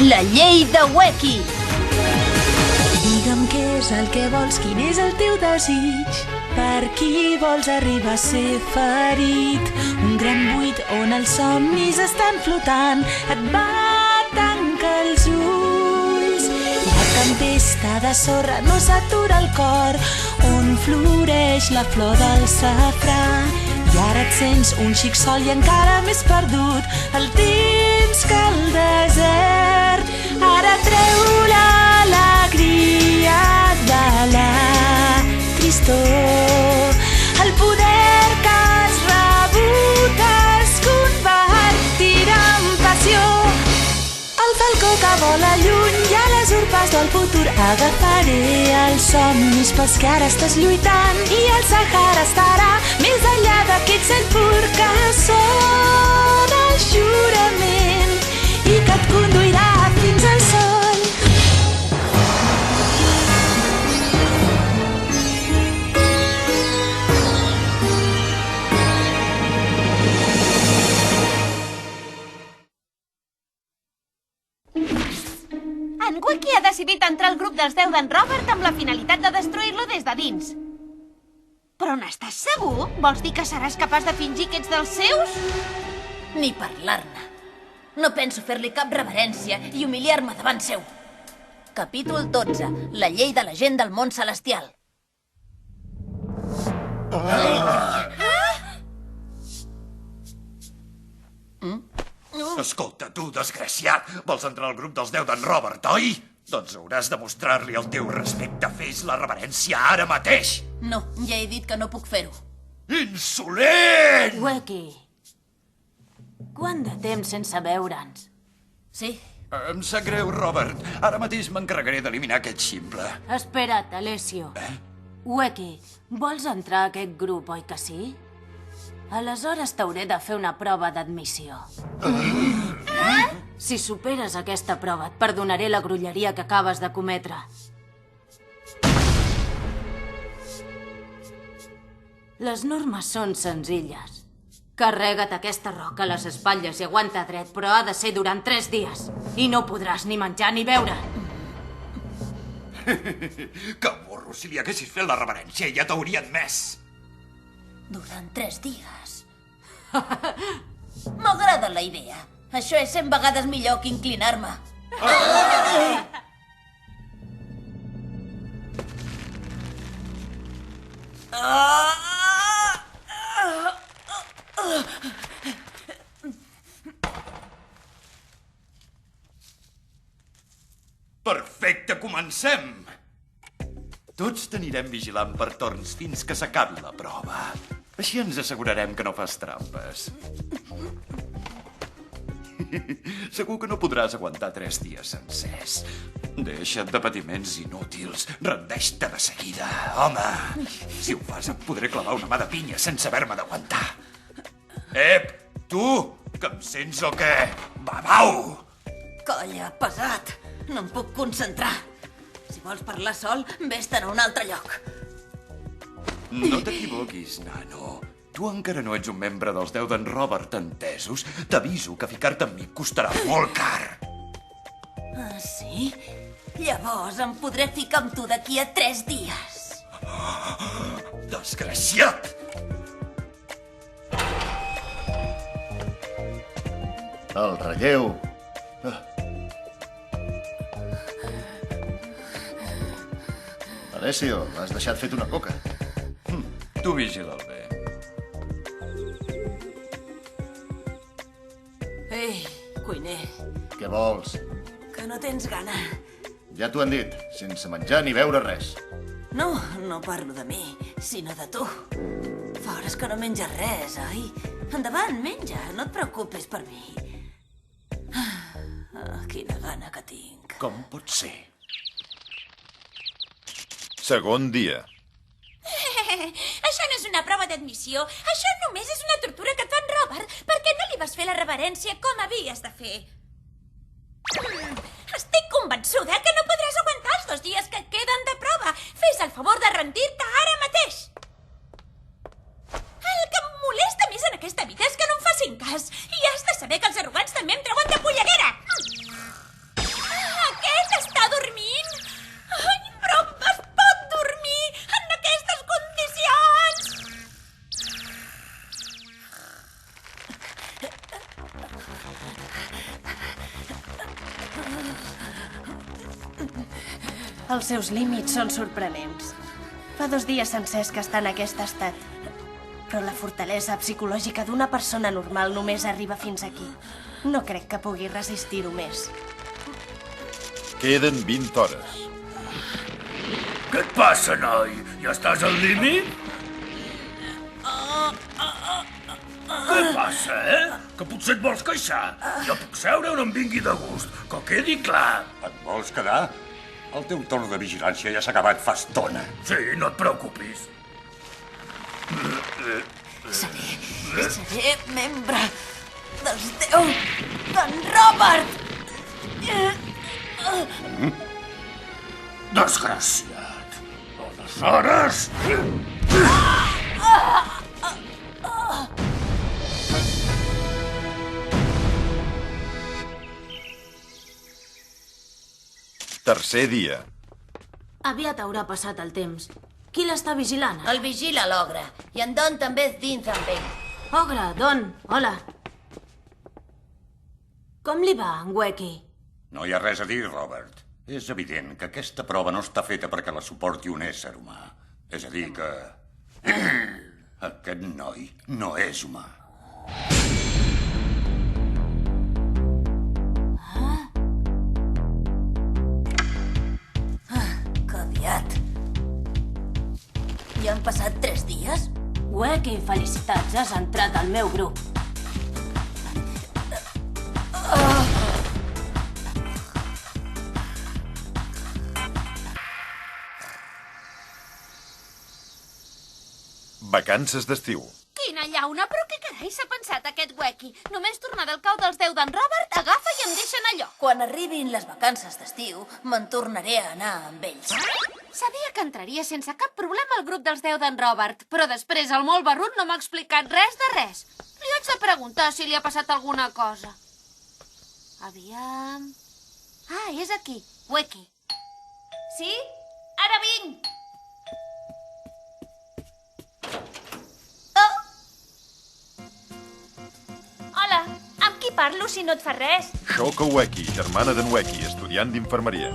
La llei de Wacky. Digue'm què és el que vols, quin és el teu desig. Per qui vols arribar a ser ferit? Un gran buit on els somnis estan flotant. Et va tancar els ulls. La tempesta de sorra no s'atura el cor, on floreix la flor del safrà. I ara et sents un xic sol i encara més perdut. El temps que el desert ara treu l'alegria de la tristor. El poder que has rebut es convertirà en passió. El falcó que vola lluny i a les urpes del futur. Agafaré els somnis pels que ara estàs lluitant, i el Sahara estarà més enllà d'aquest cel pur que sona el jurament i que et conduirà fins al sol. En Wacky ha decidit entrar al grup dels 10 d'en Robert amb la finalitat de destruir-lo des de dins. Però n'estàs segur? Vols dir que seràs capaç de fingir que ets dels seus? Ni parlar-ne. No penso fer-li cap reverència i humiliar-me davant seu. Capítol 12. La llei de la gent del món celestial. Escolta, tu, desgraciat, vols entrar al grup dels 10 d'en Robert, oi? Doncs hauràs de mostrar-li el teu respecte. Fes la reverència ara mateix. No, ja he dit que no puc fer-ho. Insolent! Wacky, quant de temps sense veure'ns? Sí? Em sap greu, Robert. Ara mateix m'encarregaré d'eliminar aquest ximple. Espera't, Alessio. Wacky, vols entrar a aquest grup, oi que sí? Aleshores t'hauré de fer una prova d'admissió. Si superes aquesta prova, et perdonaré la grolleria que acabes de cometre. Les normes són senzilles. Carrega't aquesta roca a les espatlles i aguanta dret, però ha de ser durant 3 dies. I no podràs ni menjar ni beure. Que burro, si li haguessis fet la reverència ja t'hauria admès. Durant 3 dies. M'agrada la idea. Això és 100 vegades millor que inclinar-me. Perfecte, comencem! Tots t'anirem vigilant per torns fins que s'acabi la prova. Així ens assegurarem que no fas trampes. Segur que no podràs aguantar 3 dies sencers. Deixa't de patiments inútils. Rendeix-te de seguida, home. Si ho fas et podré clavar una mà de pinya sense haver-me d'aguantar. Ep, tu, que em sents o què? Babau! Colla, pesat. No em puc concentrar. Si vols parlar sol, vés-te'n a un altre lloc. No t'equivoquis, nano. Tu encara no ets un membre dels 10 d'en Robert, entesos? T'aviso que ficar-te amb mi costarà molt car. Ah, sí? Llavors em podré ficar amb tu d'aquí a 3 dies. Desgraciat! El relleu. Alessio, l'has deixat fet una coca. Tu vigila'l bé. Ei, cuiner, Què vols? que no tens gana. Ja t'ho han dit, sense menjar ni beure res. No, no parlo de mi, sinó de tu. Fa hores que no menges res, oi? Endavant, menja, no et preocupis per mi. Quina gana que tinc. Com pot ser? Segon dia. Això no és una prova d'admissió. Això només és una tortura que et fa en Robert perquè no li vas fer la reverència com havies de fer. Estic convençuda que no podràs aguantar els 2 dies que et queden de prova. Fes el favor de rendir-te ara mateix. El que em molesta més en aquesta vida és que no em facin cas. I has de saber que els arrogants també em treuen de polleguera. Els seus límits són sorprenents. Fa 2 dies sencers que està en aquest estat. Però la fortalesa psicològica d'una persona normal només arriba fins aquí. No crec que pugui resistir-ho més. Queden 20 hores. Què et passa, noi? Ja estàs al límit? Què passa, Que potser et vols queixar? Jo puc seure on em vingui de gust, que quedi clar. Et vols quedar? El teu torn de vigilància ja s'ha acabat fa estona. Sí, no et preocupis. Seré membre dels 10 d'en Robert! Desgraciat. Aleshores... Tercer dia. Aviat haurà passat el temps. Qui l'està vigilant? El vigila l'ogre, i en Don també és dins amb ell. Ogre, Don, hola. Com li va, en Wacky? No hi ha res a dir, Robert. És evident que aquesta prova no està feta perquè la suporti un ésser humà. És a dir que... aquest noi no és humà. Que aviat. Ja han passat 3 dies? Wacky, felicitats, has entrat al meu grup. Vacances d'estiu. Quina llauna, però què carai s'ha pensat aquest Wacky? Només tornar del cau dels 10 d'en Robert, agafa i em deixa en allò. Quan arribin les vacances d'estiu, me'n tornaré a anar amb ells. Sabia que entraria sense cap problema al grup dels 10 d'en Robert, però després el molt barrut no m'ha explicat res de res. Li haig de preguntar si li ha passat alguna cosa. Aviam... Ah, és aquí, Wacky. Sí? Ara vinc! Hola, amb qui parlo si no et fa res? Shoko Wacky, germana d'en Wacky, estudiant d'infermeria.